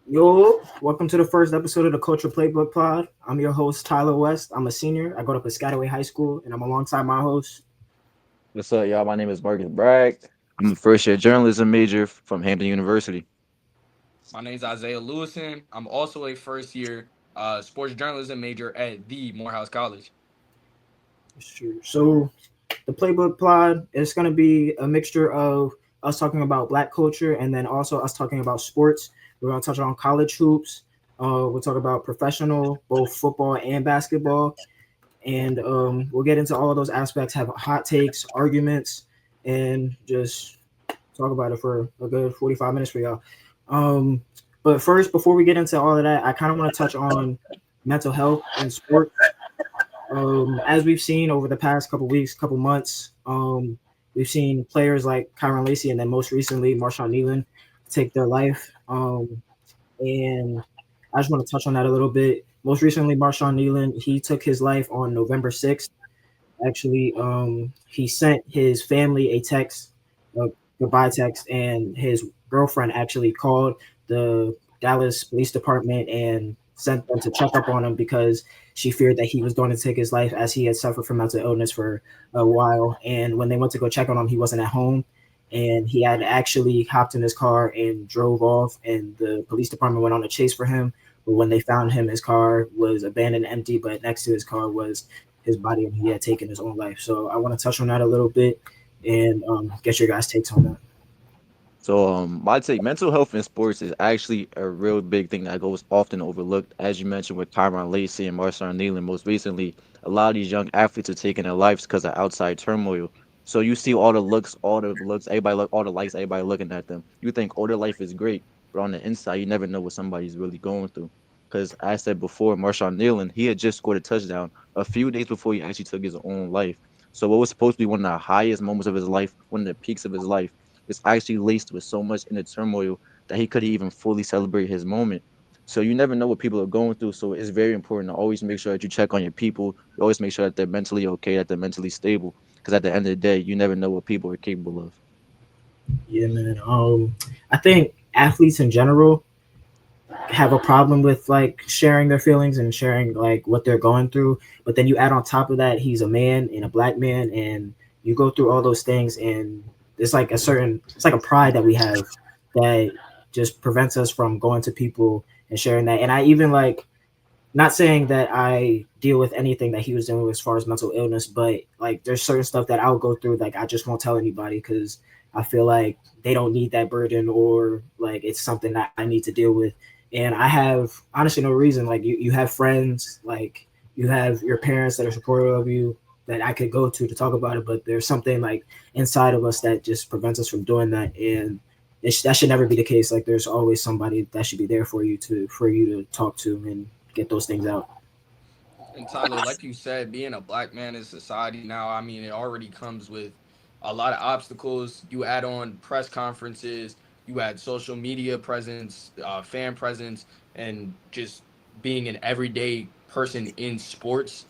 Yo, welcome to the first episode of the Culture Playbook Pod. I'm your host, Tyler West. I'm a senior. I go to Piscataway High School, and I'm alongside my host. What's up, y'all? My name is Marcus Bragg. I'm a first year journalism major from Hampton University. My name is Isaiah Lewison. I'm also a first year sports journalism major at the Morehouse College. It's true. So, the Playbook Pod is going to be a mixture of us talking about Black culture and then also us talking about sports. We're going to touch on college hoops. We'll talk about professional, both football and basketball, and we'll get into all of those aspects. Have hot takes, arguments, and just talk about it for a good 45 minutes for y'all. Um, but first, before we get into all of that, I kind of want to touch on mental health in sports. As we've seen over the past couple weeks, couple months, we've seen players like Kyron Lacey and then most recently Marshawn Nealon take their life. And I just want to touch on that a little bit. Most recently, Marshawn Nealon, he took his life on November 6th. Actually, he sent his family a text, a goodbye text, and his girlfriend actually called the Dallas Police Department and sent them to check up on him because she feared that he was going to take his life as he had suffered from mental illness for a while. And when they went to go check on him, he wasn't at home. And he had actually hopped in his car and drove off, and the police department went on a chase for him. But when they found him, his car was abandoned, and empty. But next to his car was his body, and he had taken his own life. So I want to touch on that a little bit and get your guys' takes on that. My take, mental health in sports is actually a real big thing that goes often overlooked. As you mentioned with Tyron Lacey and Marshawn Nealon, most recently, a lot of these young athletes are taking their lives because of outside turmoil. So you see all the looks, everybody look, all the likes, everybody looking at them. You think, oh, their life is great, but on the inside, you never know what somebody's really going through. Because I said before, Marshawn Nealon, he had just scored a touchdown a few days before he actually took his own life. So what was supposed to be one of the highest moments of his life, one of the peaks of his life, is actually laced with so much inner turmoil that he couldn't even fully celebrate his moment. So you never know what people are going through. So it's very important to always make sure that you check on your people. You always make sure that they're mentally okay, that they're mentally stable. Because at the end of the day, you never know what people are capable of. Yeah, man. I think athletes in general have a problem with like sharing their feelings and sharing like what they're going through. But then you add on top of that, he's a man and a black man, and you go through all those things, and it's like a pride that we have that just prevents us from going to people and sharing that. And I even like not saying that I deal with anything that he was dealing with as far as mental illness, but like there's certain stuff that I'll go through like I just won't tell anybody because I feel like they don't need that burden or like it's something that I need to deal with. And I have honestly no reason. Like you have friends, like you have your parents that are supportive of you that I could go to talk about it, but there's something like inside of us that just prevents us from doing that. And that should never be the case. Like there's always somebody that should be there for you to talk to and get those things out. And Tyler, like you said, being a black man in society now, I mean, it already comes with a lot of obstacles. You add on press conferences, you add social media presence, fan presence, and just being an everyday person in sports.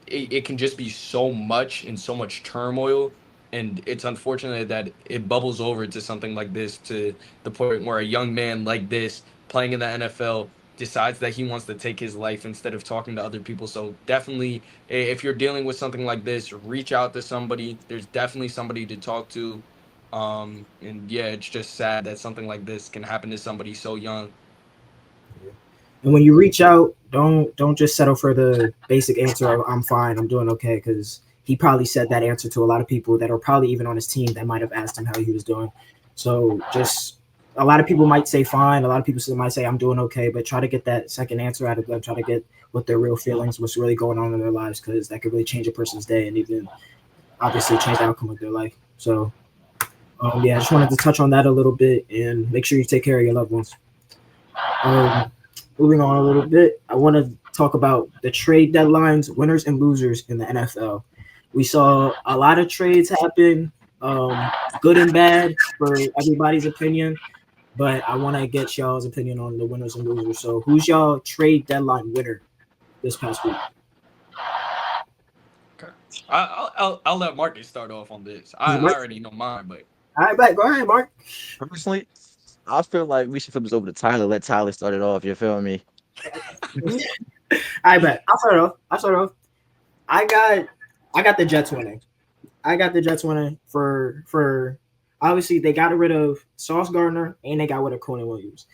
It can just be so much and so much turmoil. And it's unfortunate that it bubbles over to something like this, to the point where a young man like this playing in the NFL decides that he wants to take his life instead of talking to other people. So definitely, if you're dealing with something like this, reach out to somebody. There's definitely somebody to talk to. And yeah, it's just sad that something like this can happen to somebody so young. And when you reach out, don't just settle for the basic answer of "I'm fine, I'm doing okay," because he probably said that answer to a lot of people that are probably even on his team that might have asked him how he was doing. So just a lot of people might say fine, a lot of people might say I'm doing okay, but try to get that second answer out of them. Try to get what their real feelings, what's really going on in their lives, because that could really change a person's day and even obviously change the outcome of their life. So yeah, I just wanted to touch on that a little bit and make sure you take care of your loved ones. Um, Moving on a little bit, I want to talk about the trade deadlines, winners and losers in the NFL. We saw a lot of trades happen, good and bad for everybody's opinion, but I want to get y'all's opinion on the winners and losers. So, who's y'all trade deadline winner this past week? Okay. I'll let Marcus start off on this. Is I it Mark? already know mine, but All right, back. Go ahead, Mark. Personally, I feel like we should flip this over to Tyler. Let Tyler start it off. You feel me? I bet. I'll start off. I got I got the Jets winning. I got the Jets winning for obviously they got rid of Sauce Gardner and they got rid of Conan Williams.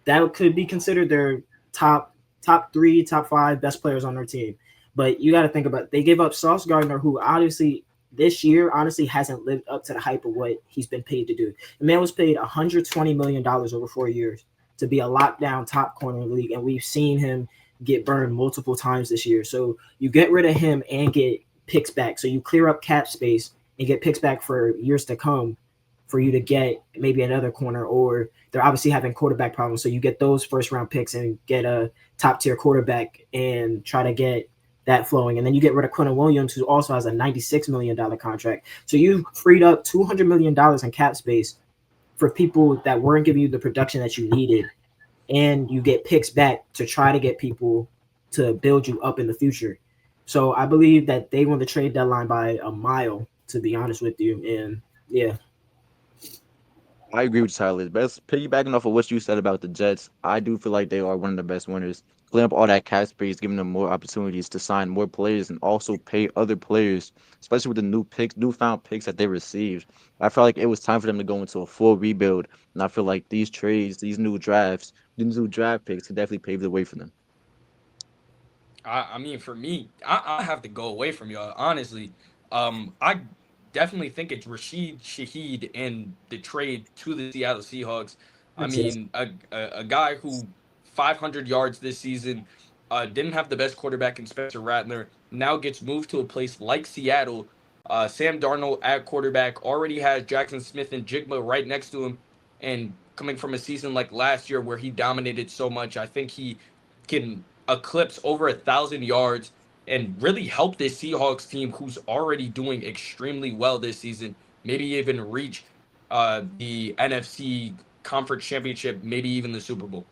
That could be considered their top three, top five best players on their team. But you got to think about it. They gave up Sauce Gardner, who obviously this year honestly hasn't lived up to the hype of what he's been paid to do. The man was paid $120 million over 4 years to be a lockdown top corner in the league, and we've seen him get burned multiple times this year. So you get rid of him and get picks back. So you clear up cap space and get picks back for years to come for you to get maybe another corner, or they're obviously having quarterback problems. So you get those first round picks and get a top tier quarterback and try to get that flowing. And then you get rid of Quentin Williams, who also has a $96 million contract. So you freed up $200 million in cap space for people that weren't giving you the production that you needed. And you get picks back to try to get people to build you up in the future. So I believe that they won the trade deadline by a mile, to be honest with you. And yeah, I agree with Tyler. Best piggybacking off of what you said about the Jets, I do feel like they are one of the best winners. Clean up all that cap space, giving them more opportunities to sign more players and also pay other players, especially with the newfound picks that they received. I felt like it was time for them to go into a full rebuild, and I feel like these trades, these new draft picks, could definitely pave the way for them. I mean, for me, I have to go away from y'all. Honestly, I definitely think it's Rashid Shaheed in the trade to the Seattle Seahawks. I that's it. mean, a guy who 500 yards this season, didn't have the best quarterback in Spencer Rattler. Now gets moved to a place like Seattle. Sam Darnold at quarterback already has Jackson Smith and Jigma right next to him, and coming from a season like last year where he dominated so much, I think he can eclipse over 1,000 yards and really help this Seahawks team, who's already doing extremely well this season. Maybe even reach the NFC Conference Championship, maybe even the Super Bowl.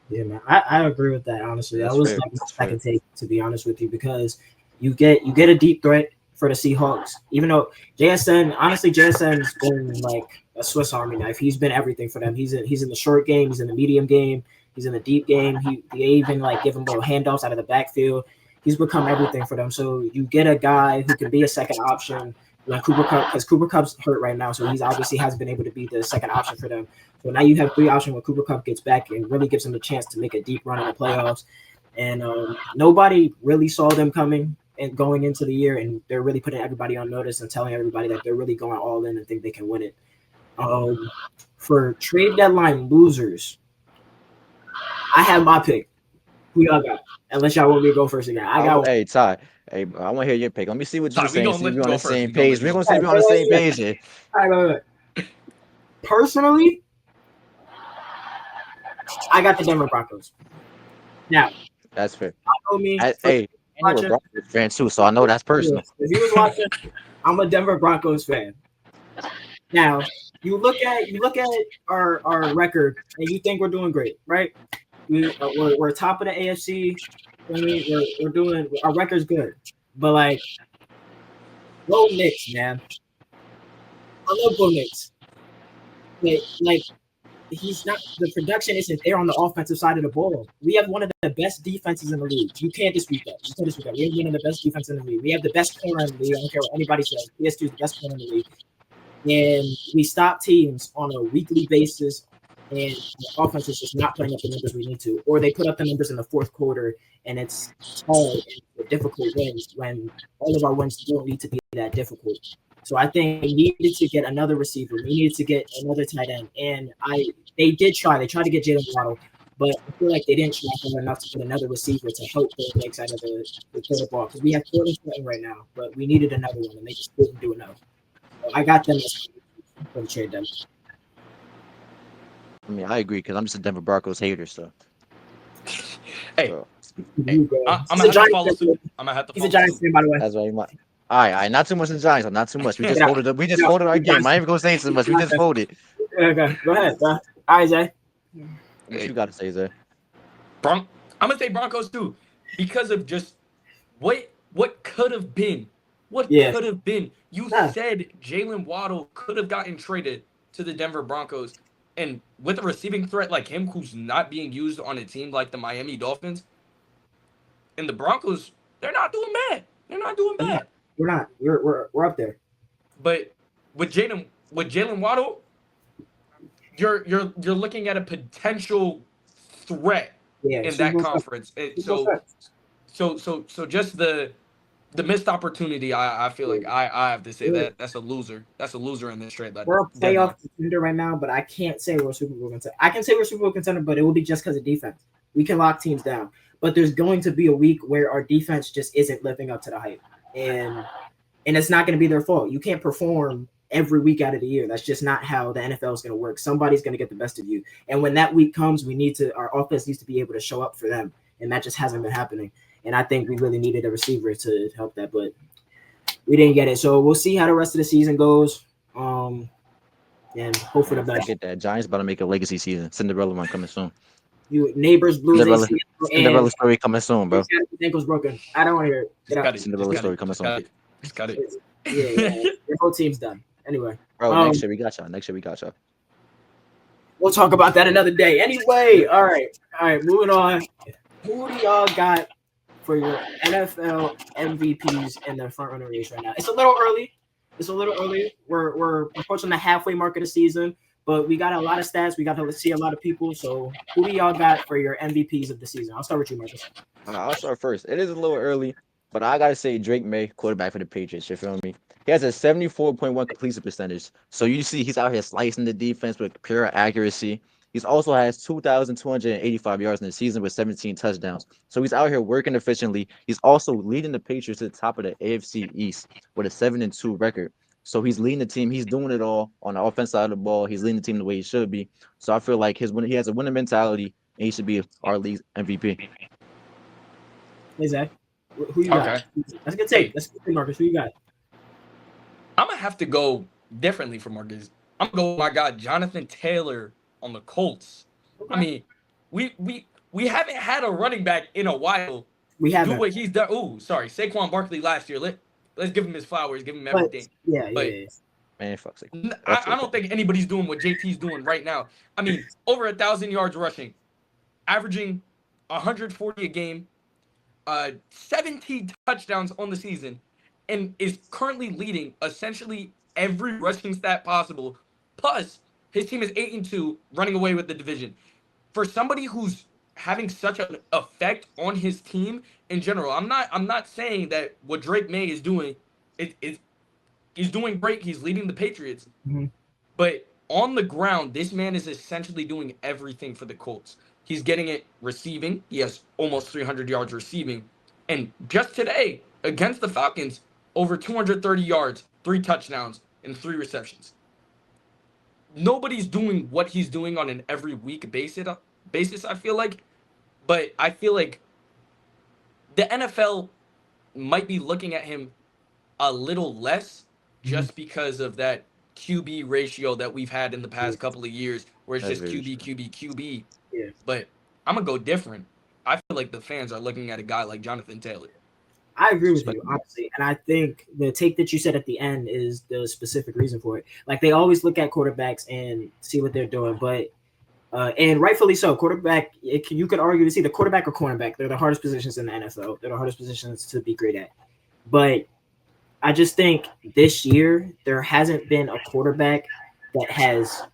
Yeah, man. I agree with that. Honestly, that That's was fair. like my That's fair. second take, to be honest with you, because you get a deep threat for the Seahawks. Even though JSN's been like a Swiss Army knife. He's been everything for them. He's in the short game. He's in the medium game. He's in the deep game. They even like give him little handoffs out of the backfield. He's become everything for them. So you get a guy who can be a second option like Cooper Cup, because Cooper Cup's hurt right now, so he's obviously hasn't been able to be the second option for them. So now you have three options when Cooper Cup gets back and really gives them a chance to make a deep run in the playoffs. And nobody really saw them coming and going into the year, and they're really putting everybody on notice and telling everybody that they're really going all in and think they can win it. Um, for trade deadline losers, I have my pick. Who y'all got? Unless y'all want me to go first again, I got one. Hey, Ty. Hey, bro, I want to hear your pick. Let me see what you're Ty, we saying. gonna See if let we're you on go the first. same We gonna page. let you We're go gonna see if first. we're on the same page here. All right, wait, wait. Personally, I got the Denver Broncos. Now, That's fair. know me, Hey, and you were a watching. Broncos fan too, so I know that's personal. If you was watching, I'm a Denver Broncos fan. Now, you look at our record and you think we're doing great, right? We're top of the AFC. I mean, we're doing our record's good, but like, go Knicks, man. I love go Knicks. Like he's not the production isn't there on the offensive side of the ball. We have one of the best defenses in the league. You can't dispute that. You can't dispute that. We have one of the best defense in the league. We have the best corner in the league. I don't care what anybody says. PS2 is the best corner in the league. And we stop teams on a weekly basis, and the offense is just not putting up the numbers we need to, or they put up the numbers in the fourth quarter, and it's hard and difficult wins when all of our wins don't need to be that difficult. So I think we needed to get another receiver. We needed to get another tight end, and they did try. They tried to get Jalen Waddle, but I feel like they didn't try hard enough to get another receiver to help the Knicks out of the ball, because we have Jordan Sutton right now, but we needed another one, and they just didn't do enough. So I got them as for the trade them. I mean, I agree because I'm just a Denver Broncos hater, so. Hey, so hey, You go. I'm He's gonna a have to Giants follow fan. suit. I'm gonna have to He's a follow Giants suit. fan, by the way. that's why you might. All right, not too much in the Giants. Not too much. We just Yeah, folded. We just yeah, folded our he's a game. Giants I ain't fan. even gonna say too much. We Giants just fan. folded. Okay, go ahead, bro. All right, Zay. What Hey, you got to say, Zay? I'm gonna say Broncos too, because of just what could have been. What Yeah, could have been. You nah, said Jalen Waddle could have gotten traded to the Denver Broncos. And with a receiving threat like him, who's not being used on a team like the Miami Dolphins and the Broncos, they're not doing bad. They're not doing We're not. bad. We're not. We're up there. But with Jalen Waddle, you're looking at a potential threat Yeah, in Super that Bowl stuff. conference. Super Bowl stuff. So just the missed opportunity, I feel like I have to say that that's a loser. That's a loser in this trade We're a deadline. playoff contender right now, but I can't say we're a Super Bowl contender. I can say we're a Super Bowl contender, but it will be just because of defense. We can lock teams down, but there's going to be a week where our defense just isn't living up to the hype, and it's not going to be their fault. You can't perform every week out of the year. That's just not how the NFL is going to work. Somebody's going to get the best of you, and when that week comes, our offense needs to be able to show up for them, and that just hasn't been happening. And I think we really needed a receiver to help that, but we didn't get it. So we'll see how the rest of the season goes. And hope for the best. Get that. Giants about to make a legacy season. Cinderella run coming soon. You neighbors blew Cinderella, his Cinderella story coming soon, bro. his ankle's broken. I don't want to hear it. Get out. Cinderella story coming soon. Just got it. Yeah. Your whole team's done. Anyway, Bro, next year we got y'all. we'll talk about that another day. Anyway, all right, moving on. Who do y'all got for your NFL MVPs in the front runner race right now? It's a little early. We're approaching the halfway mark of the season, but we got a lot of stats. We got to see a lot of people. So who do y'all got for your MVPs of the season? I'll start with you, Marcus. I'll start first. It is a little early, but I gotta say Drake May, quarterback for the Patriots. You feel me? He has a 74.1 completion percentage. So you see he's out here slicing the defense with pure accuracy. He's also has 2,285 yards in the season with 17 touchdowns. So he's out here working efficiently. He's also leading the Patriots to the top of the AFC East with a 7-2 record. So he's leading the team. He's doing it all on the offense side of the ball. He's leading the team the way he should be. So I feel like he has a winning mentality, and he should be our league's MVP. Hey, Zach, who you got? Okay. That's a good take. That's a good take, Marcus. Who you got? I'm gonna have to go differently for Marcus. I'm gonna go with my guy Jonathan Taylor on the Colts. Okay. I mean, we haven't had a running back in a while We do haven't. what he's done. Oh, sorry, Saquon Barkley last year. Let's give him his flowers, give him But, everything. yeah. Man, fuck sake. I don't think anybody's doing what JT's doing right now. I mean, over 1,000 yards rushing, averaging 140 a game, 17 touchdowns on the season, and is currently leading essentially every rushing stat possible. Plus, his team is 8-2, running away with the division. For somebody who's having such an effect on his team in general, I'm not saying that what Drake May is doing is he's doing great. He's leading the Patriots, but on the ground, this man is essentially doing everything for the Colts. He's getting it receiving. He has almost 300 yards receiving, and just today against the Falcons, over 230 yards, 3 touchdowns, and 3 receptions. Nobody's doing what he's doing on an every week basis, I feel like. But I feel like the NFL might be looking at him a little less just because of that QB ratio that we've had in the past couple of years where it's just QB. Yeah. But I'm going to go different. I feel like the fans are looking at a guy like Jonathan Taylor. I agree with you, honestly. And I think the take that you said at the end is the specific reason for it. Like, they always look at quarterbacks and see what they're doing, but and rightfully so. Quarterback, you could argue it's either quarterback or cornerback. They're the hardest positions in the NFL. They're the hardest positions to be great at. But I just think this year there hasn't been a quarterback that has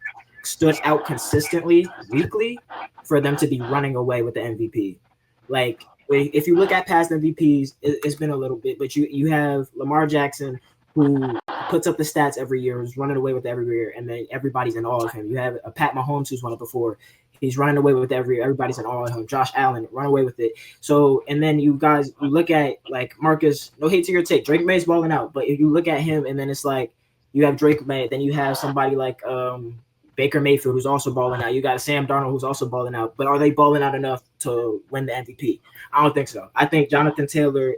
stood out consistently weekly for them to be running away with the MVP. Like, if you look at past MVPs, it's been a little bit, but you have Lamar Jackson, who puts up the stats every year, who's running away with every year, and then everybody's in awe of him. You have a Pat Mahomes, who's won it before. He's running away with everybody's in awe of him. Josh Allen, run away with it. So, and then you look at, like, Marcus, no hate to your take, Drake May's balling out, but if you look at him, and then it's like, you have Drake May, then you have somebody like Baker Mayfield, who's also balling out. You got Sam Darnold, who's also balling out. But are they balling out enough to win the MVP? I don't think so. I think Jonathan Taylor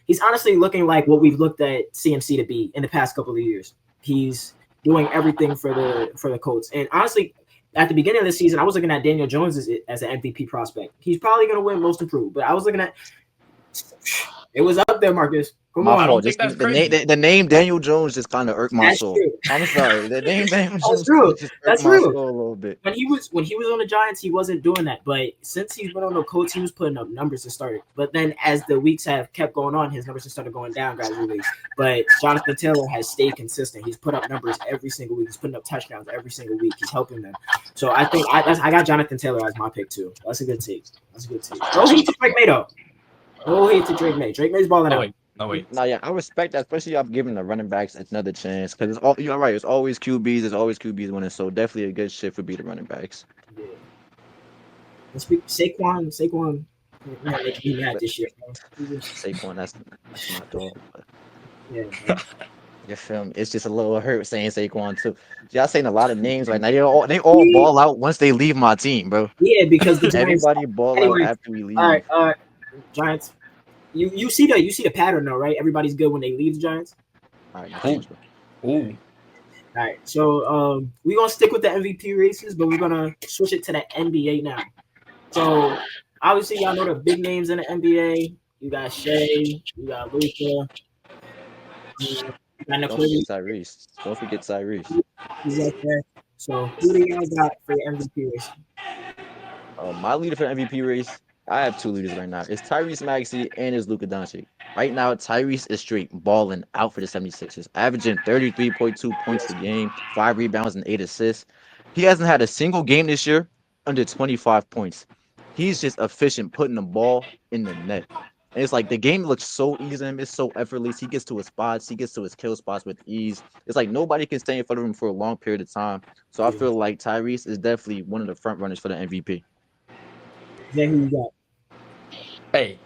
he's honestly looking like what we've looked at CMC to be in the past couple of years. He's doing everything for the Colts. And honestly, at the beginning of the season, I was looking at Daniel Jones as an MVP prospect. He's probably going to win Most Improved. But I was looking at It was up there, Marcus. Come My I on. don't fault. think Just that's the name, crazy. the name Daniel Jones just kind of irked my That's soul. true. I'm sorry. The name Daniel That's Jones true. just irked That's my true. soul a little bit. When he was on the Giants, he wasn't doing that. But since he's been on the Colts, he was putting up numbers to start. But then as the weeks have kept going on, his numbers have started going down gradually. But Jonathan Taylor has stayed consistent. He's put up numbers every single week. He's putting up touchdowns every single week. He's helping them. So I think I got Jonathan Taylor as my pick too. That's a good take. That's a good take. No hate to Drake May though. No hate to Drake May. Drake May's balling Oh out. wait, no wait. Now, yeah, I respect that, especially I'm giving the running backs another chance because it's all you're right. It's always QBs. There's always QBs winning. So definitely a good shit for be the running backs. Yeah. Let's speak Saquon might make me mad But this year. Bro. He was- Saquon, that's my dog. But Yeah, bro. you feel me? It's just a little hurt saying Saquon too. Y'all saying a lot of names right now. They all ball out once they leave my team, bro. Yeah, because the Giants. Everybody ball out Anyway, after we all right, leave. Giants. You see the pattern though, right? Everybody's good when they leave the Giants. All right, not too much. Ooh. All right, so we're gonna stick with the MVP races, but we're gonna switch it to the NBA now. So obviously, y'all know the big names in the NBA. You got Shea, you got Luka, you got Don't Nikola. forget Tyrese. Don't forget Tyrese. He's up there. So who do y'all got for your MVP race? My leader for the MVP race, I have two leaders right now. It's Tyrese Maxey and it's Luka Doncic. Right now, Tyrese is straight balling out for the 76ers, averaging 33.2 points a game, 5 rebounds, and 8 assists. He hasn't had a single game this year under 25 points. He's just efficient putting the ball in the net. And it's like the game looks so easy to him. It's so effortless. He gets to his spots. He gets to his kill spots with ease. It's like nobody can stay in front of him for a long period of time. So I feel like Tyrese is definitely one of the front runners for the MVP. Then who you got? Hey,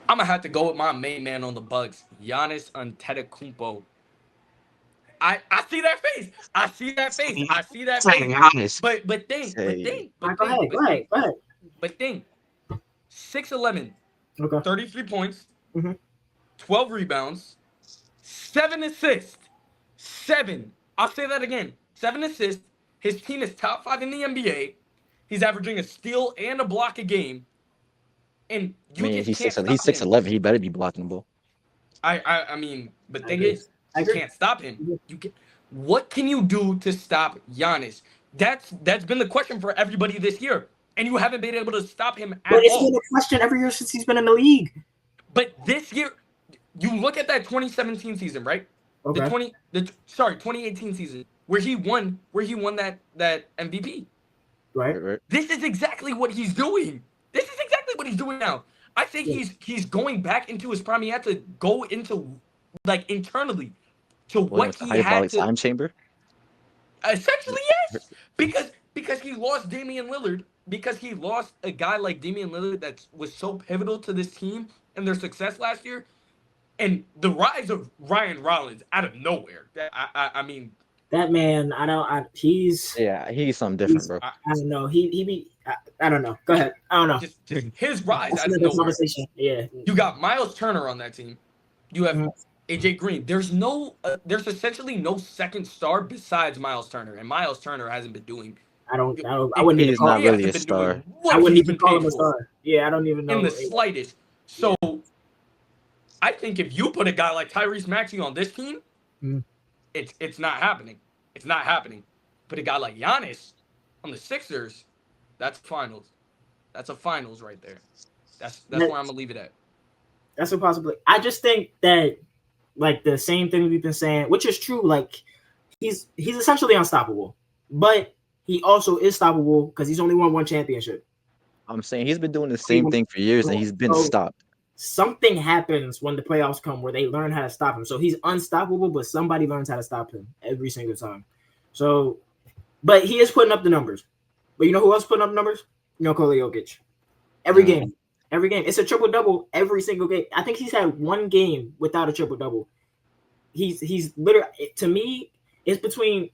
I'm gonna have to go with my main man on the Bucks, Giannis Antetokounmpo. I see that face. I see that face. I see that face. Honest. But All right, go ahead. But think 6'11", Okay. 33 points, Mhm. 12 rebounds, 7 assists. 7. I'll say that again. 7 assists. His team is top 5 in the NBA. He's averaging a steal and a block a game. And I you mean, just he's can't stop he's him. 6'11". He better be blocking the ball. I mean, the I thing agree. is, I you agree. can't stop him. What can you do to stop Giannis? That's been the question for everybody this year, and you haven't been able to stop him But at it's all. been a question every year since he's been in the league. But this year, you look at that 2017 season, right? Okay. 2018 season where he won that MVP. Right. This is exactly what he's doing. This is exactly what he's doing now. I think he's going back into his prime. He had to go into like internally to what The he had hyperbolic to. time chamber. Essentially, yes, because he lost Damian Lillard, because he lost a guy like Damian Lillard that was so pivotal to this team and their success last year, and the rise of Ryan Rollins out of nowhere. I mean, That man, he's He's something different, bro. I don't know. He be I don't know. Go ahead. I don't know. just his rise That's out of another nowhere. conversation. Yeah. You got Miles Turner on that team. You have Mhm. AJ Green. There's essentially no second star besides Miles Turner, and Miles Turner hasn't been doing. I wouldn't even He's call not He him. really a hasn't been doing star. what I wouldn't he's even been call paid him a for star. Yeah, I don't even know. in the slightest. So I think if you put a guy like Tyrese Maxey on this team, Mhm. it's not happening. It's not happening. Put a guy like Giannis on the Sixers, that's finals. That's a finals right there. That's where I'm gonna leave it at. That's a possibility. I just think that like the same thing we've been saying, which is true. Like he's essentially unstoppable, but he also is stoppable because he's only won one championship. I'm saying he's been doing the same thing for years and he's been So stopped. something happens when the playoffs come where they learn how to stop him. So he's unstoppable, but somebody learns how to stop him every single time. So, but he is putting up the numbers. But you know who else putting up numbers? Nikola Jokic. Every game. It's a triple double every single game. I think he's had one game without a triple double. He's literally, to me, it's between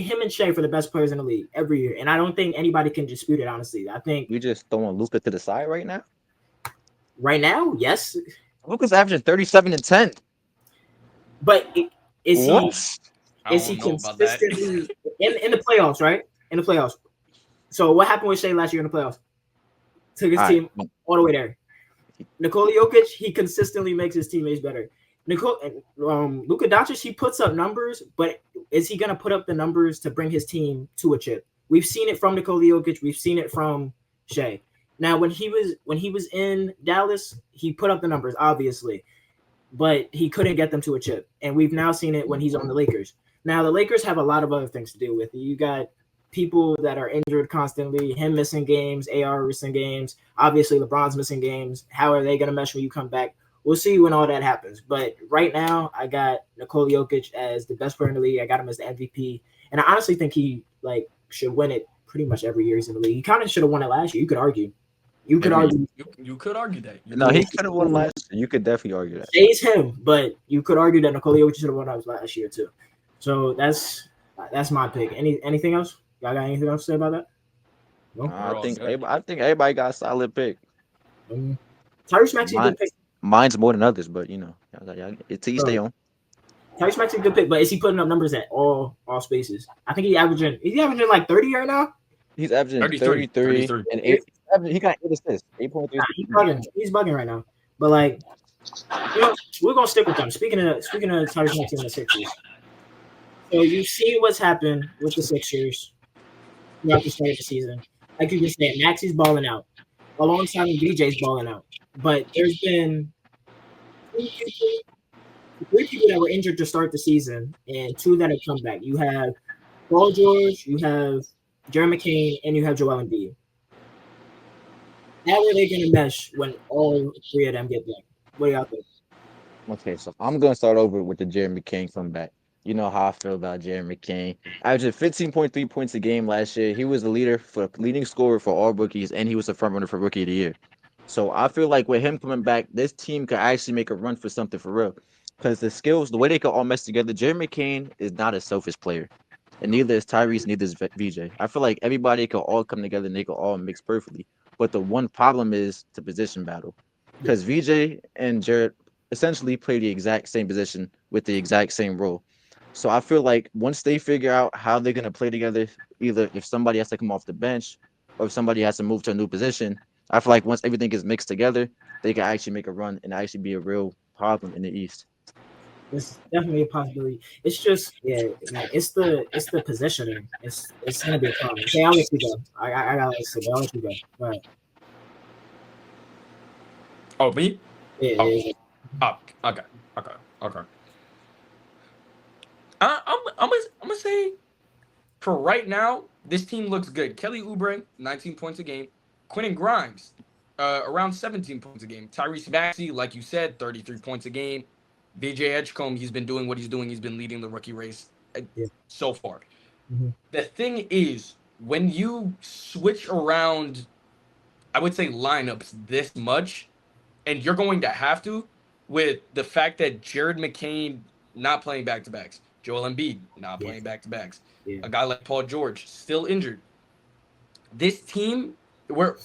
him and Shea for the best players in the league every year, and I don't think anybody can dispute it. Honestly, I think You just throwing Luka to the side right now. right now, yes, Luka's averaging 37 and 10. but is What? he know about that. consistently in the playoffs? Right, in the playoffs. So what happened with Shea last year in the playoffs? Took his team all the way there. Nikola Jokic, he consistently makes his teammates better. Luka Doncic, he puts up numbers, but is he going to put up the numbers to bring his team to a chip? We've seen it from Nikola Jokic. We've seen it from Shea. Now, when he was in Dallas, he put up the numbers, obviously, but he couldn't get them to a chip. And we've now seen it when he's on the Lakers. Now, the Lakers have a lot of other things to deal with. You got people that are injured constantly, him missing games, AR missing games. Obviously, LeBron's missing games. How are they going to mesh when you come back? We'll see when all that happens. But right now, I got Nikola Jokic as the best player in the league. I got him as the MVP. And I honestly think he should win it pretty much every year he's in the league. He kind of should have won it last year. You could argue. You could argue. You could argue that. No, he could have won last year. You could definitely argue that. Shay's him, but you could argue that Nikola Jokic should have won last year too. So that's my pick. Anything else? Y'all got anything else to say about that? No? I think everybody got a solid pick. Tyrese Maxey good pick. Mine's more than others, but it's each their own. Tyrese Maxey good pick, but is he putting up numbers at all spaces? I think he's averaging like 30 right now. He's averaging 33 and 8. He got 8 assists, 8.3. He's bugging right now. But we're gonna stick with them. Speaking of Tyrese Maxey and the Sixers. So you've seen what's happened with the Sixers throughout the start of the season. Like you just said, Maxey's balling out. Alongside him, VJ's balling out. But there's been three people that were injured to start the season and 2 that have come back. You have Paul George, you have Jeremy McCain, and you have Joel Embiid. How are they going to mesh when all 3 of them get back? What do y'all think? Okay, so I'm going to start over with the Jeremy McCain comeback. You know how I feel about Jeremy McCain. Averaging 15.3 points a game last year. He was the leading scorer for all rookies, and he was a front runner for Rookie of the Year. So I feel like with him coming back, this team could actually make a run for something for real. Because the skills, the way they could all mesh together, Jeremy McCain is not a selfish player. And neither is Tyrese, neither is VJ. I feel like everybody could all come together and they could all mix perfectly. But the one problem is the position battle. Because VJ and Jared essentially play the exact same position with the exact same role. So I feel like once they figure out how they're going to play together, either if somebody has to come off the bench or if somebody has to move to a new position, I feel like once everything is mixed together, they can actually make a run and actually be a real problem in the East. It's definitely a possibility. It's just it's the positioning. It's gonna be a problem. Okay, I'll let you go. I gotta listen. I'll let you go. All right. Oh, me? Yeah. Okay. I'm gonna say for right now, this team looks good. Kelly Oubre, 19 points a game. Quentin Grimes, around 17 points a game. Tyrese Maxey, like you said, 33 points a game. VJ Edgecombe, he's been doing what he's doing. He's been leading the rookie race so far. Mm-hmm. The thing is, when you switch around, I would say lineups this much, and you're going to have to, with the fact that Jared McCain not playing back-to-backs, Joel Embiid not playing back-to-backs, a guy like Paul George still injured. This team,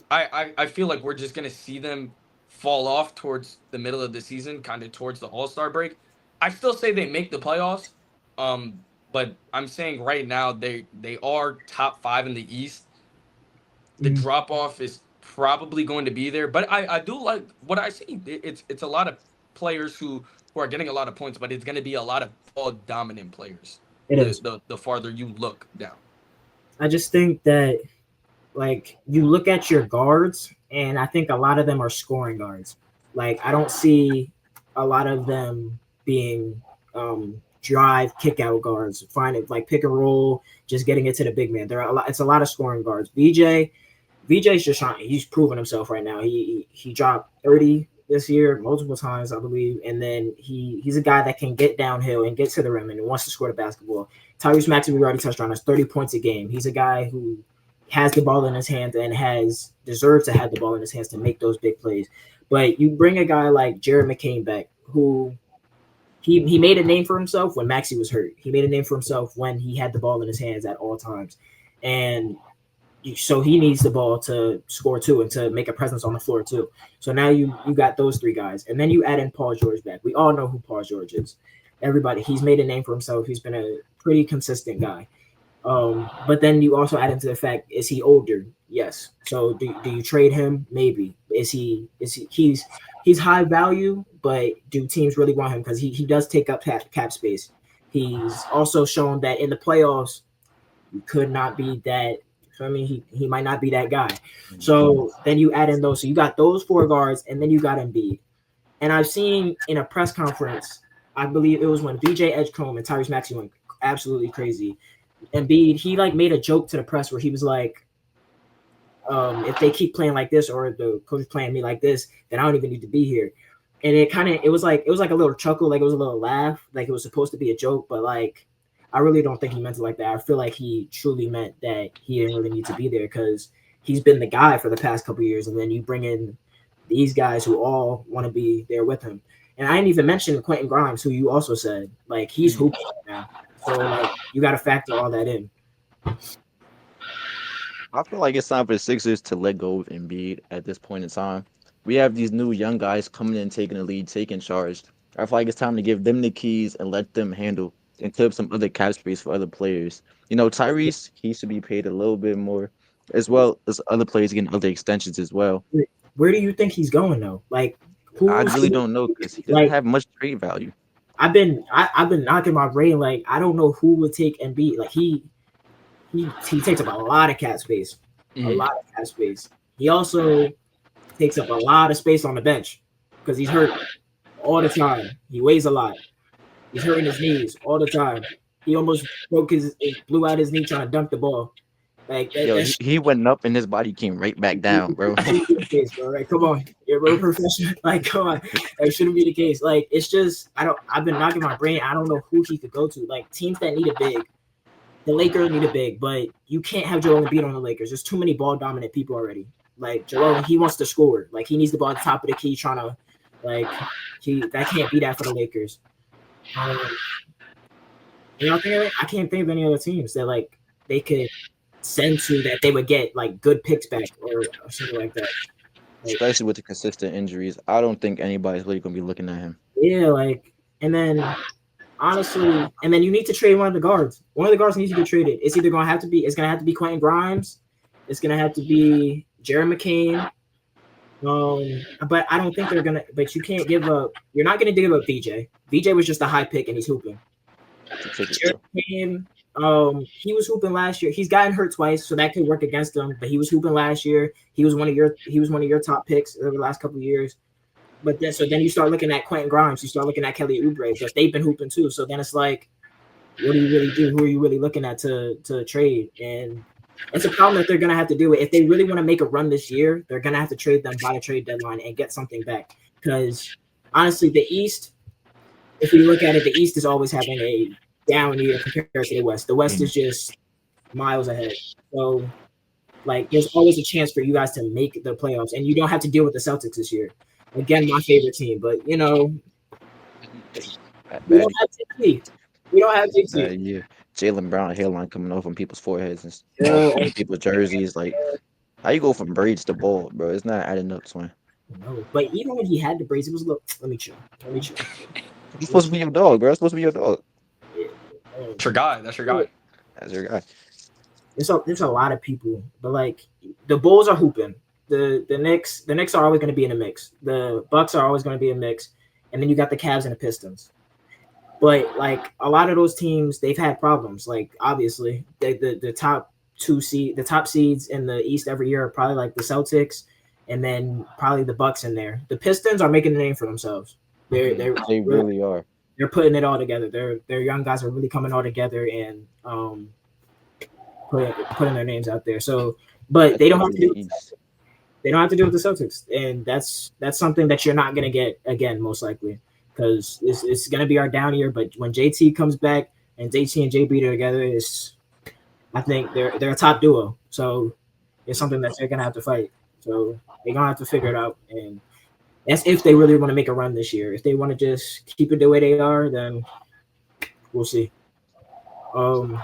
I feel like we're just going to see them fall off towards the middle of the season, kind of towards the All-Star break. I still say they make the playoffs, but I'm saying right now they are top 5 in the East. The drop-off is probably going to be there, but I do like what I see. It's a lot of players who are getting a lot of points, but it's going to be a lot of ball-dominant players. It is the farther you look down. I just think that, you look at your guards, and I think a lot of them are scoring guards. I don't see a lot of them being drive, kick-out guards, pick and roll, just getting it to the big man. It's a lot of scoring guards. VJ's just trying. He's proven himself right now. He dropped 30 this year multiple times, I believe, and then he's a guy that can get downhill and get to the rim and wants to score the basketball. Tyrese Maxey, we already touched on, has 30 points a game. He's a guy who has the ball in his hands and deserves to have the ball in his hands to make those big plays. But you bring a guy like Jared McCain back, who he made a name for himself when Maxey was hurt. He made a name for himself when he had the ball in his hands at all times. And so he needs the ball to score too and to make a presence on the floor too. So now you got those 3 guys. And then you add in Paul George back. We all know who Paul George is. Everybody, he's made a name for himself. He's been a pretty consistent guy. But then you also add into the fact: is he older? Yes. So do you trade him? Maybe. He's high value, but do teams really want him? Because he does take up cap space. He's also shown that in the playoffs he could not be that. So I mean, he might not be that guy. So then you add in those. So you got those four guards, and then you got Embiid. And I've seen in a press conference, I believe it was when VJ Edgecombe and Tyrese Maxey went absolutely crazy. Embiid, he like made a joke to the press where he was like, if they keep playing like this or the coach playing me like this, then I don't even need to be here. And it was like a little chuckle, like it was a little laugh, like it was supposed to be a joke, but like I really don't think he meant it like that. I feel like he truly meant that he didn't really need to be there because he's been the guy for the past couple years, and then you bring in these guys who all want to be there with him. And I didn't even mention Quentin Grimes, who you also said like he's hooping right now. So like you got to factor all that in. I feel like it's time for the Sixers to let go of Embiid at this point in time. We have these new young guys coming in, taking the lead, taking charge. I feel like it's time to give them the keys and let them handle and clip some other cap space for other players. Tyrese, he should be paid a little bit more, as well as other players getting other extensions as well. Where do you think he's going though? Like I who's really don't know because he doesn't like have much trade value. I've been knocking my brain like I don't know who would take Embiid. Like he takes up a lot of cap space, a Mhm. lot of cap space. He also takes up a lot of space on the bench because he's hurt all the time. He weighs a lot. He's hurting his knees all the time. He almost blew out his knee trying to dunk the ball. Like that, Yo, that he went up and his body came right back down, bro. shouldn't be the case, bro. Right? Come on, you're a real professional. Like, come on, that shouldn't be the case. Like, it's just I don't. I've been knocking my brain. I don't know who he could go to. Like teams that need a big. The Lakers need a big, but you can't have Joel Embiid on the Lakers. There's too many ball dominant people already. Like Joel, he wants to score. Like he needs the ball at the top of the key, trying to like that can't be that for the Lakers. Um, I can't think of any other teams that like they could send to that they would get like good picks back or something like that. Like Especially with the consistent injuries. I don't think anybody's really gonna be looking at him. yeah, like and then honestly, and then you need to trade one of the guards. One of the guards needs to get traded. It's gonna have to be Quentin Grimes. It's gonna have to be Jerry McCain. But I don't think they're gonna. But you can't give up. You're not gonna give up VJ. VJ was just a high pick and he's hooping. To take it, Jerry bro. McCain, he was hooping last year. He's gotten hurt twice, so that could work against him. But he was hooping last year. He was one of your top picks over the last couple of years. But then you start looking at Quentin Grimes. You start looking at Kelly Oubre, but they've been hooping too. So then it's like, what do you really do? Who are you really looking at to trade? And it's a problem that they're gonna have to do it if they really want to make a run this year. They're gonna have to trade them by the trade deadline and get something back. Because honestly, the East, if we look at it, the East is always having a down year compared to the West. The West is just miles ahead. So like, there's always a chance for you guys to make the playoffs, and you don't have to deal with the Celtics this year. Again, my favorite team, but Bad, we don't bad, have JT. We don't have JT. yeah. Jalen Brown hairline coming off on people's foreheads and Yeah, on people's jerseys. Like, how you go from braids to bald, bro? It's not adding up, twin. no, but even when he had the braids, it was a little. Let me chill. Let me chill. He's supposed to be your dog, bro. It's supposed to be your dog. Yeah. That's your guy. That's your guy. That's your guy. There's a lot of people, but like the Bulls are hooping. The Knicks are always going to be in the mix. The Bucks are always going to be in the mix, and then you got the Cavs and the Pistons. But like a lot of those teams, they've had problems. Like obviously, the the top seeds in the East every year are probably like the Celtics, and then probably the Bucks in there. The Pistons are making a name for themselves. They really are. They're putting it all together. Their young guys are really coming all together and putting their names out there. So, but they don't have to Especially do the East. they don't have to do with the Celtics, and that's something that you're not gonna get again most likely because it's gonna be our down year. But when JT comes back and JT and JB are together, I think they're a top duo. So it's something that they're gonna have to fight. So they're gonna have to figure it out, and that's if they really want to make a run this year. If they want to just keep it the way they are, then we'll see. Um,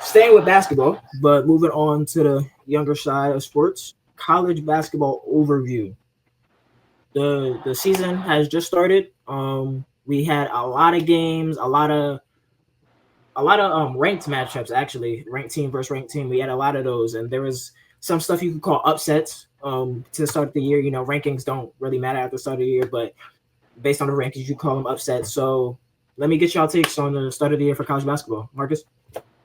Staying with basketball, but moving on to the younger side of sports, college basketball overview. The season has just started. We had a lot of games, a lot of a lot of ranked matchups actually, ranked team versus ranked team. We had a lot of those, and there was some stuff you could call upsets to start the year. You know, rankings don't really matter at the start of the year, but based on the rankings, you call them upsets. So let me get y'all takes on the start of the year for college basketball, Marcus.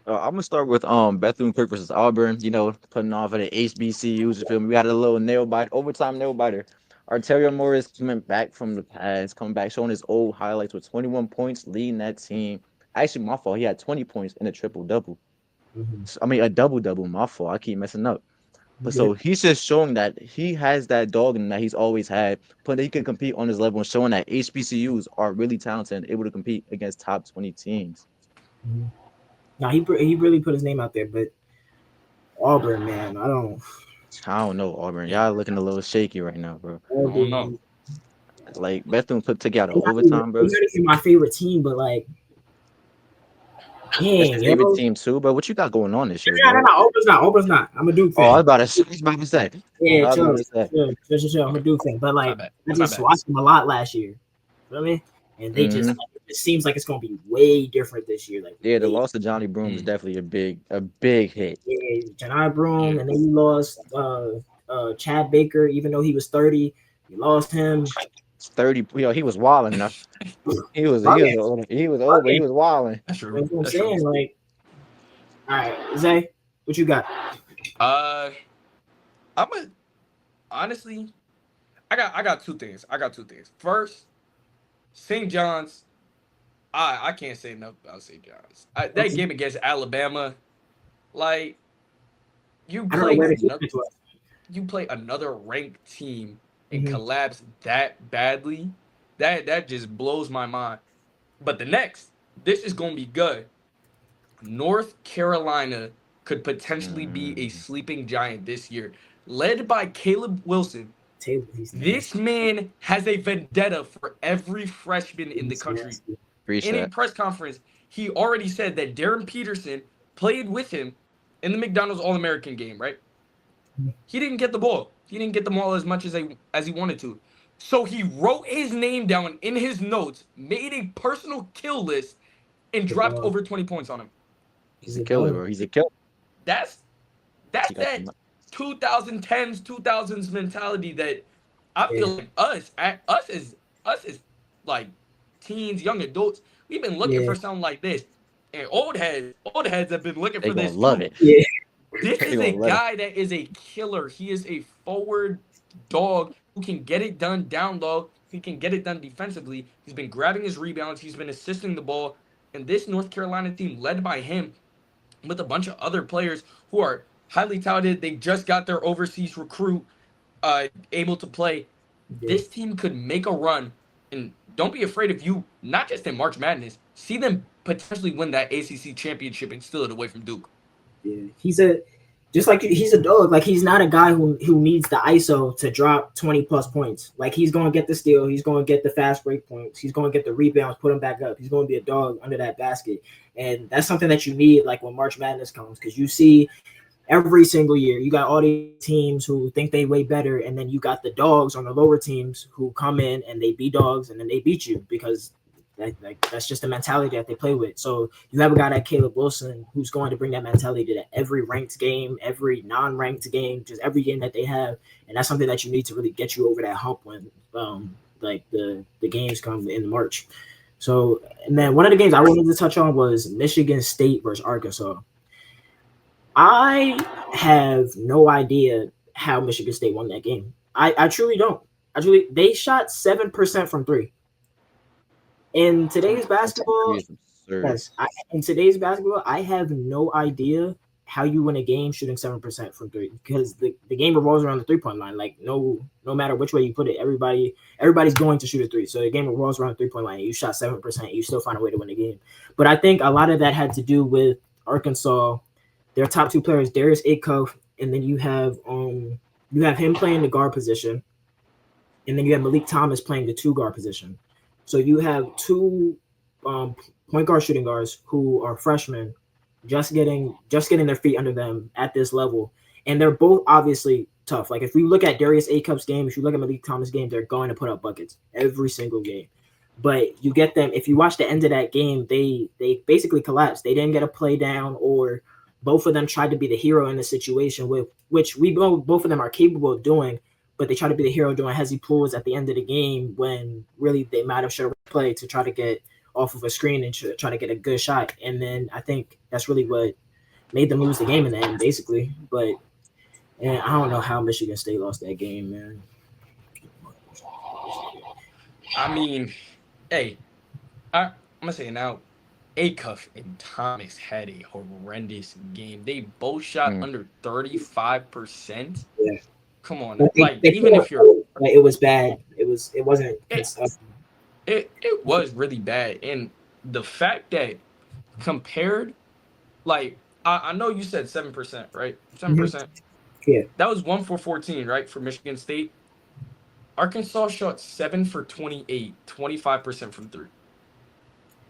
I'm gonna start with Bethune-Cookman versus Auburn. You know, putting off of the HBCUs. You feel me? We had a little nail bite, overtime nail biter. Arterio Morris coming back from the past, coming back, showing his old highlights with 21 points, leading that team. Actually, my fault. He had 20 points in a triple double. Mm-hmm. I mean, a double double. My fault. I keep messing up. But Yeah. so he's just showing that he has that dog in him that he's always had, but he can compete on his level and showing that HBCUs are really talented and able to compete against top 20 teams. Mm-hmm. Now he really put his name out there, but Auburn, man, I don't know, Auburn. Y'all looking a little shaky right now, bro. I don't know. Auburn. Like Bethune put together They're not even, overtime, bro. they're not even my favorite team, but like, That's your dang, favorite yo. team too, bro. What you got going on this year, No, no, bro? no. Auburn's not. Auburn's not. I'm a Duke Oh, fan. I was about to say. Yeah, I was chill, about to say. chill, chill, chill, chill. I'm a Okay, Duke fan, but my like, bad. I My just bad. watched them a lot last year. Feel me? And they just, Hmm. like, it seems like it's gonna be way different this year. Like, Yeah, the way. loss of Johnny Broom was Mm. definitely a big hit. Yeah, Janai Broom, Yeah. and then you lost Chad Baker, even though he was 30. You lost him. It's 30. He was wilding enough. Bugging, He was old, but he bugging. was wilding. That's true. That's what I'm That's true. saying. Like, all right, Zay, what you got? Uh, I'm a honestly, I got two things. I got two things. First, St. John's. I can't say enough about St. John's. That Okay. game against Alabama, like you I don't know play where the another defense was. you play another ranked team and Mm-hmm. collapse that badly. That just blows my mind. But the next, this is gonna be good. North Carolina could potentially be a Mm. sleeping giant this year, led by Caleb Wilson. Taylor, he's This nasty. man has a vendetta for every freshman in the He's country. nasty. In a Appreciate. press conference, he already said that Darren Peterson played with him in the McDonald's All American game, right? He didn't get the ball. He didn't get the ball as much as he wanted to. So he wrote his name down in his notes, made a personal kill list, and The dropped dog. over 20 points on him. He's He's a a killer, dog. bro. He's a killer. That's He that's got that the 2010s, 2000s mentality that I Yeah, feel like us as like teens, young adults, we've been looking yeah, for something like this. And old heads have been looking they for gonna this love too. it. yeah, This They is a gonna love it. guy that is a killer. He is a forward dog who can get it done down low. He can get it done defensively. He's been grabbing his rebounds. He's been assisting the ball. And this North Carolina team, led by him, with a bunch of other players who are highly touted, they just got their overseas recruit able to play. yeah, This team could make a run, and don't be afraid of you. Not just in March Madness, see them potentially win that ACC championship and steal it away from Duke. yeah. He's a dog. Like he's not a guy who needs the ISO to drop 20 plus points. Like he's gonna get the steal, he's gonna get the fast break points, he's gonna get the rebounds, put him back up. He's gonna be a dog under that basket. And that's something that you need like when March Madness comes, because you see every single year. You got all these teams who think they way better, and then you got the dogs on the lower teams who come in and they be dogs, and then they beat you because that's just the mentality that they play with. So you have a guy like Caleb Wilson who's going to bring that mentality to every ranked game, every non-ranked game, just every game that they have, and that's something that you need to really get you over that hump when like the games come in March. So, and then one of the games I wanted to touch on was Michigan State versus Arkansas. I have no idea how Michigan State won that game. I truly don't. They shot 7% from three. In today's basketball, It's absurd. yes, in today's basketball, I have no idea how you win a game shooting 7% from three, because the game revolves around the 3 point line. Like no matter which way you put it, everybody's going to shoot a three. So the game revolves around the 3 point line. You shot 7%, you still find a way to win the game. But I think a lot of that had to do with Arkansas. Their top two players, Darius Acuff, and then you have him playing the guard position, and then you have Malik Thomas playing the two guard position. So you have two point guard shooting guards who are freshmen, just getting their feet under them at this level, and they're both obviously tough. Like if we look at Darius Acuff's game, if you look at Malik Thomas' game, they're going to put up buckets every single game. But you get them if you watch the end of that game, they basically collapsed. They didn't get a play down, or both of them tried to be the hero in the situation, with which we both of them are capable of doing. But they try to be the hero doing hezzy pulls at the end of the game when really they might have should have played to try to get off of a screen and try to get a good shot. And then I think that's really what made them lose the game in the end, basically. But and I don't know how Michigan State lost that game, man. I mean, hey, I'm gonna say it now. Acuff and Thomas had a horrendous game. They both shot Mm. under 35%. Yeah. Come on, But like they even if you're, like, it was bad. It wasn't. it, it was really bad, and the fact that compared, like I know you said 7%, right? 7%. Yeah. That was 1 for 14, right, for Michigan State. Arkansas shot 7 for 28, 25% from three.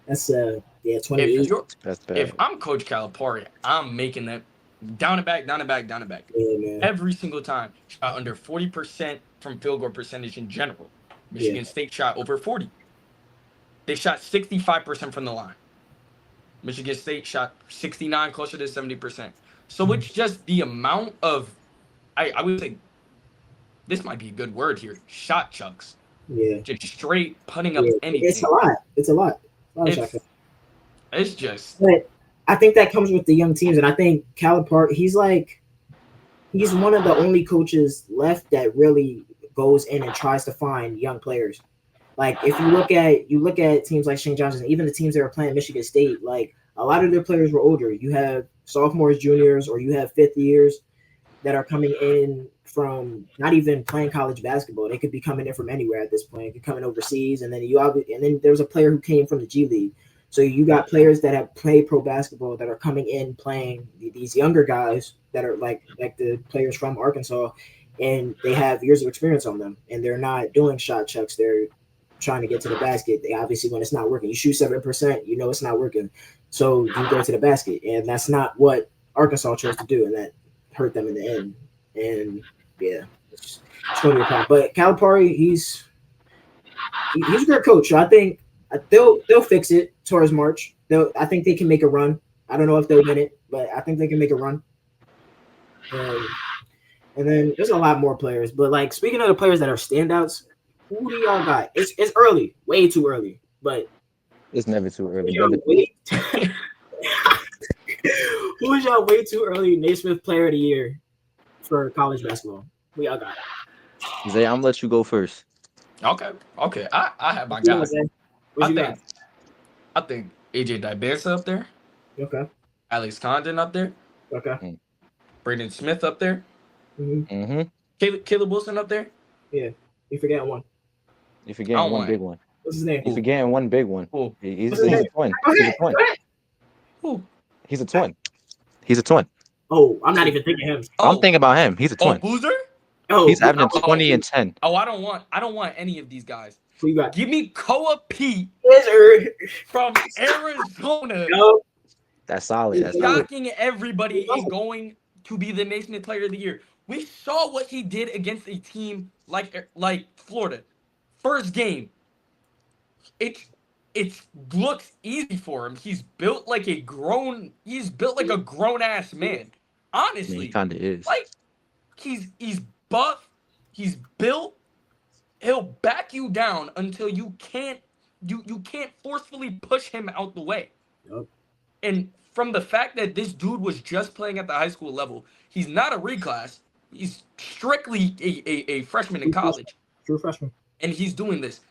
That's yeah, If 28. you're That's bad. if I'm Coach Calipari, I'm making that down and back, down and back, down and back. Yeah, man. Every single time. Shot under 40% from field goal percentage in general. Michigan State shot over 40. They shot 65% from the line. Michigan State shot 69, closer to 70%. So it's just the amount of, I would say, this might be a good word here, shot chucks. Yeah. Just straight putting up anything. It's a lot. It's a lot. It's just. But I think that comes with the young teams, and I think Calipari, he's one of the only coaches left that really goes in and tries to find young players. Like if you look at teams like St. John's, and even the teams that are playing Michigan State, like a lot of their players were older. You have sophomores, juniors, or you have fifth years that are coming in from not even playing college basketball. They could be coming in from anywhere at this point. They could come in overseas, and then there's a player who came from the G League. So you got players that have played pro basketball that are coming in playing these younger guys that are like the players from Arkansas, and they have years of experience on them, and they're not doing shot chucks. They're trying to get to the basket. They obviously, when it's not working, you shoot 7%, you know it's not working. So you go to the basket, and that's not what Arkansas chose to do, and that hurt them in the end. And yeah, it's going to be a problem. But Calipari, he's a great coach. I think they'll fix it towards March. I think they can make a run. I don't know if they'll win it, but I think they can make a run. And then there's a lot more players. But like speaking of the players that are standouts, who do y'all got? It's early, way too early. But It's never too early. Who is y'all way too early Naismith Player of the Year for college basketball? Who y'all got? Zay, I'm gonna let you go first. Okay. I have my guys. What you got? I think AJ Dybasa up there. Okay. Alex Condon up there. Okay. Braden Smith up there. Mm-hmm. Caleb Wilson up there. Yeah. You forgetting one. You're forgetting one big one. What's his name? You're forgetting one big one. Who? He's a twin. He's a twin. Who? He's a twin. He's a twin. Oh, I'm not even thinking him. I'm thinking about him. He's a twin. Boozer? Oh, He's averaging 20 and 10. Oh, I don't want any of these guys. Who you got? Give me Koa Pete from Arizona. No. That's solid. That's solid. Shocking everybody and going to be the Naismith Player of the Year. We saw what he did against a team like Florida. First game. It looks easy for him. He's built like a grown ass man. Honestly. I mean, he kind of is. Like he's buff, he's built. He'll back you down until you can't forcefully push him out the way. Yep. And from the fact that this dude was just playing at the high school level, he's not a reclass. He's strictly a freshman in college. True freshman. And he's doing this.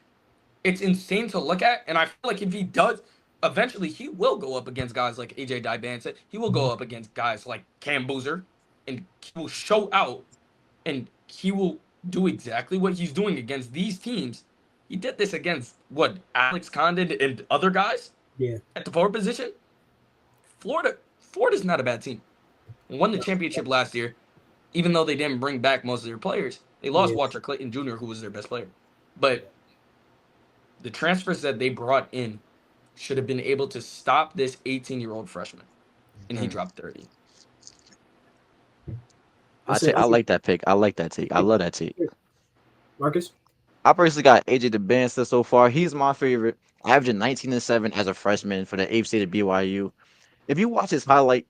It's insane to look at. And I feel like if he does, eventually he will go up against guys like AJ Dybasa. He will go up against guys like Cam Boozer. And he will show out. And he will do exactly what he's doing against these teams. He did this against, Alex Condon and other guys? Yeah. At the forward position? Florida's not a bad team. Won the championship last year, even though they didn't bring back most of their players. They lost Walter Clayton Jr., who was their best player. But the transfers that they brought in should have been able to stop this 18-year-old freshman. And he dropped 30. I like that pick. I like that take. I love that take. Marcus? I personally got AJ DeBansta so far. He's my favorite, averaging 19 and 7 as a freshman for the eighth state of BYU. If you watch his highlight,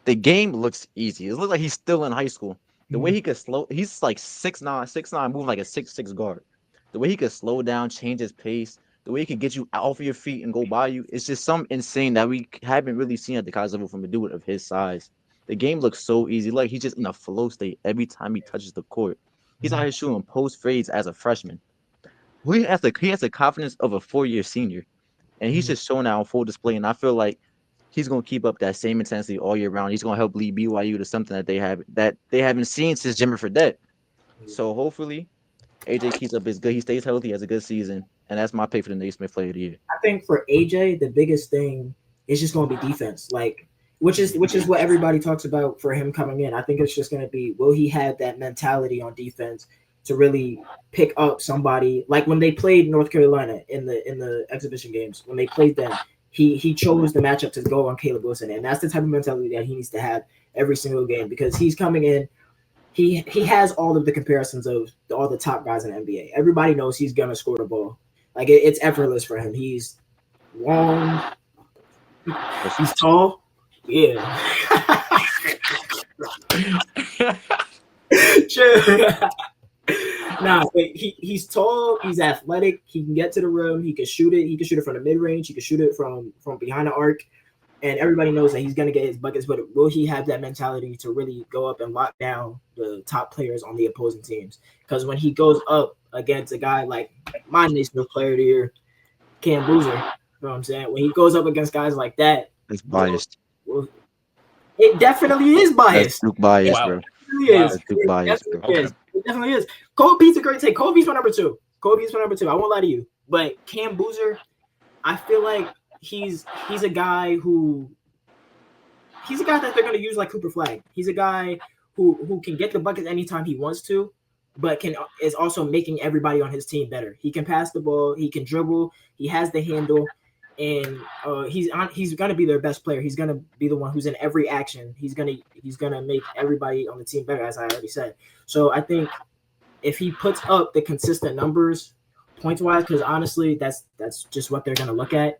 the game looks easy. It looks like he's still in high school. The way Mhm. he could slow, he's like 6'9", moving like a 6'6" guard. The way he could slow down, change his pace, the way he could get you off of your feet and go by you, it's just something insane that we haven't really seen at the college level from a dude of his size. The game looks so easy. Like he's just in a flow state every time he touches the court. He's out Mhm. here shooting post fades as a freshman. He has the confidence of a 4-year senior, and he's Mhm. just showing out on full display. And I feel like he's gonna keep up that same intensity all year round. He's gonna help lead BYU to something that they haven't seen since Jimmy Fredette. So hopefully AJ keeps up his good. He stays healthy, has a good season, and that's my pick for the Naismith Player of the Year. I think for AJ, the biggest thing is just going to be defense. Like, which is what everybody talks about for him coming in. I think it's just going to be, will he have that mentality on defense to really pick up somebody like when they played North Carolina in the exhibition games, when they played them, he chose the matchup to go on Caleb Wilson, and that's the type of mentality that he needs to have every single game because he's coming in. He has all of the comparisons of all the top guys in the NBA. Everybody knows he's gonna score the ball. Like it's effortless for him. He's long. He's tall. Yeah. Sure. Nah, but he's tall. He's athletic. He can get to the rim. He can shoot it. He can shoot it from the mid range. He can shoot it from behind the arc. And everybody knows that he's gonna get his buckets. But will he have that mentality to really go up and lock down the top players on the opposing teams? Because when he goes up against a guy like my Naismith Player of the Year, Cam Boozer, you know what I'm saying? When he goes up against guys like that, It's biased. well, it definitely is That's biased. Duke bias, Wow. bro. It definitely Wow. is. That's Duke It bias, bro. definitely Okay. is. It definitely is. Kobe's a great take. Kobe's my number two. Kobe's my number two. I won't lie to you. But Cam Boozer, I feel like he's a guy that they're going to use like Cooper Flag. He's a guy who can get the buckets anytime he wants to, but is also making everybody on his team better. He can pass the ball, he can dribble, he has the handle, and he's going to be their best player. He's going to be the one who's in every action. He's going to make everybody on the team better, as I already said. So I think if he puts up the consistent numbers points wise, because honestly, that's just what they're going to look at.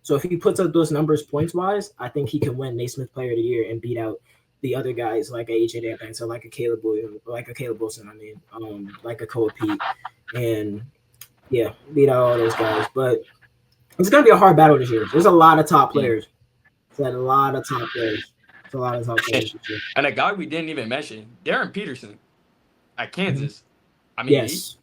So if he puts up those numbers points wise, I think he can win Naismith Player of the Year and beat out the other guys like AJ Davis, so like a Caleb Williams, like a Caleb Wilson. I mean, like a Cole Pete, and yeah, beat out all those guys. But it's gonna be a hard battle this year. There's a lot of top players. There's a lot of top players. There's a lot of top players this year. And a guy we didn't even mention, Darren Peterson at Kansas. I mean, Yes.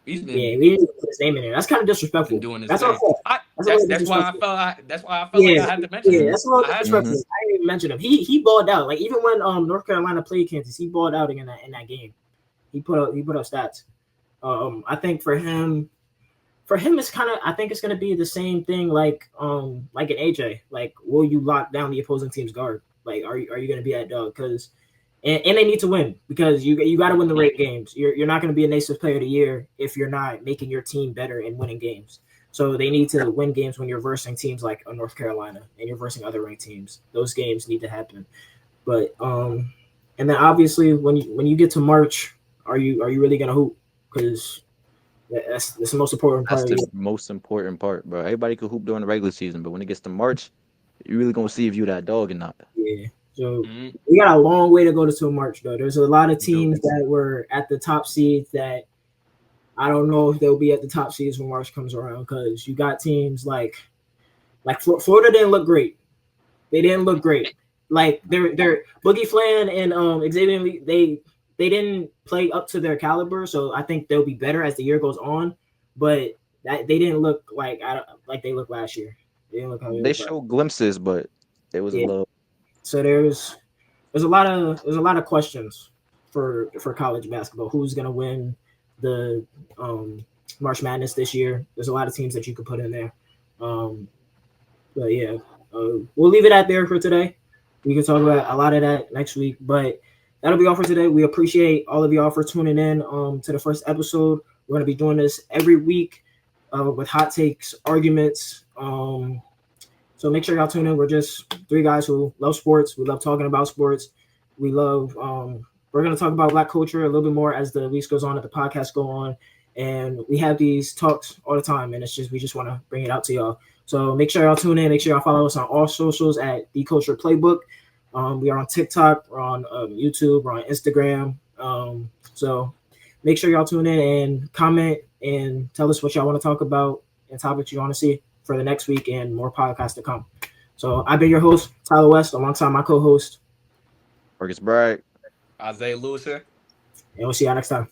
he's been Yeah, we didn't put his name in there. That's kind of disrespectful. doing his That's thing. our fault. That's why I felt. That's why I felt like I had to mention Yeah, him. that's a little I had to. disrespectful. I didn't even mention him. He balled out. Like even when North Carolina played Kansas, he balled out in that game. He put up stats. I think for him it's kind of, I think it's gonna be the same thing like an AJ. Like, will you lock down the opposing team's guard? Like, are you gonna be that dog? Because and they need to win because you got to win the rate games. You're not going to be a Naismith Player of the Year if you're not making your team better and winning games. So they need to win games when you're versing teams like North Carolina and you're versing other ranked teams. Those games need to happen. But and then obviously when you get to March, are you really going to hoop? Because that's the most important part. That's the most important part, bro. Everybody can hoop during the regular season, but when it gets to March, you're really gonna see if you that dog or not. Yeah. So we got a long way to go to March, though. There's a lot of teams Dope. that were at the top seeds that I don't know if they'll be at the top seeds when March comes around because you got teams like Florida didn't look great. They didn't look great. Like they're Boogie Flan and Xavier Lee, they didn't play up to their caliber. So I think they'll be better as the year goes on. But they didn't look like they looked last year. They didn't look how They showed glimpses, but it was a little. So there's a lot of questions for college basketball. Who's gonna win the March Madness this year? There's a lot of teams that you could put in there. But yeah, we'll leave it at there for today. We can talk about a lot of that next week. But that'll be all for today. We appreciate all of y'all for tuning in to the first episode. We're gonna be doing this every week with hot takes, arguments. So make sure y'all tune in. We're just three guys who love sports. We love talking about sports. We love we're gonna talk about Black culture a little bit more as the weeks goes on, as the podcast go on. and we have these talks all the time, and we just want to bring it out to y'all. So make sure y'all tune in. Make sure y'all follow us on all socials at The Culture Playbook. We are on TikTok, we're on YouTube, we're on Instagram. So make sure y'all tune in and comment and tell us what y'all want to talk about and topics you want to see for the next week and more podcasts to come. So I've been your host, Tyler West, alongside my co-host. Marcus Bragg. Isaiah Lewis here. And we'll see y'all next time.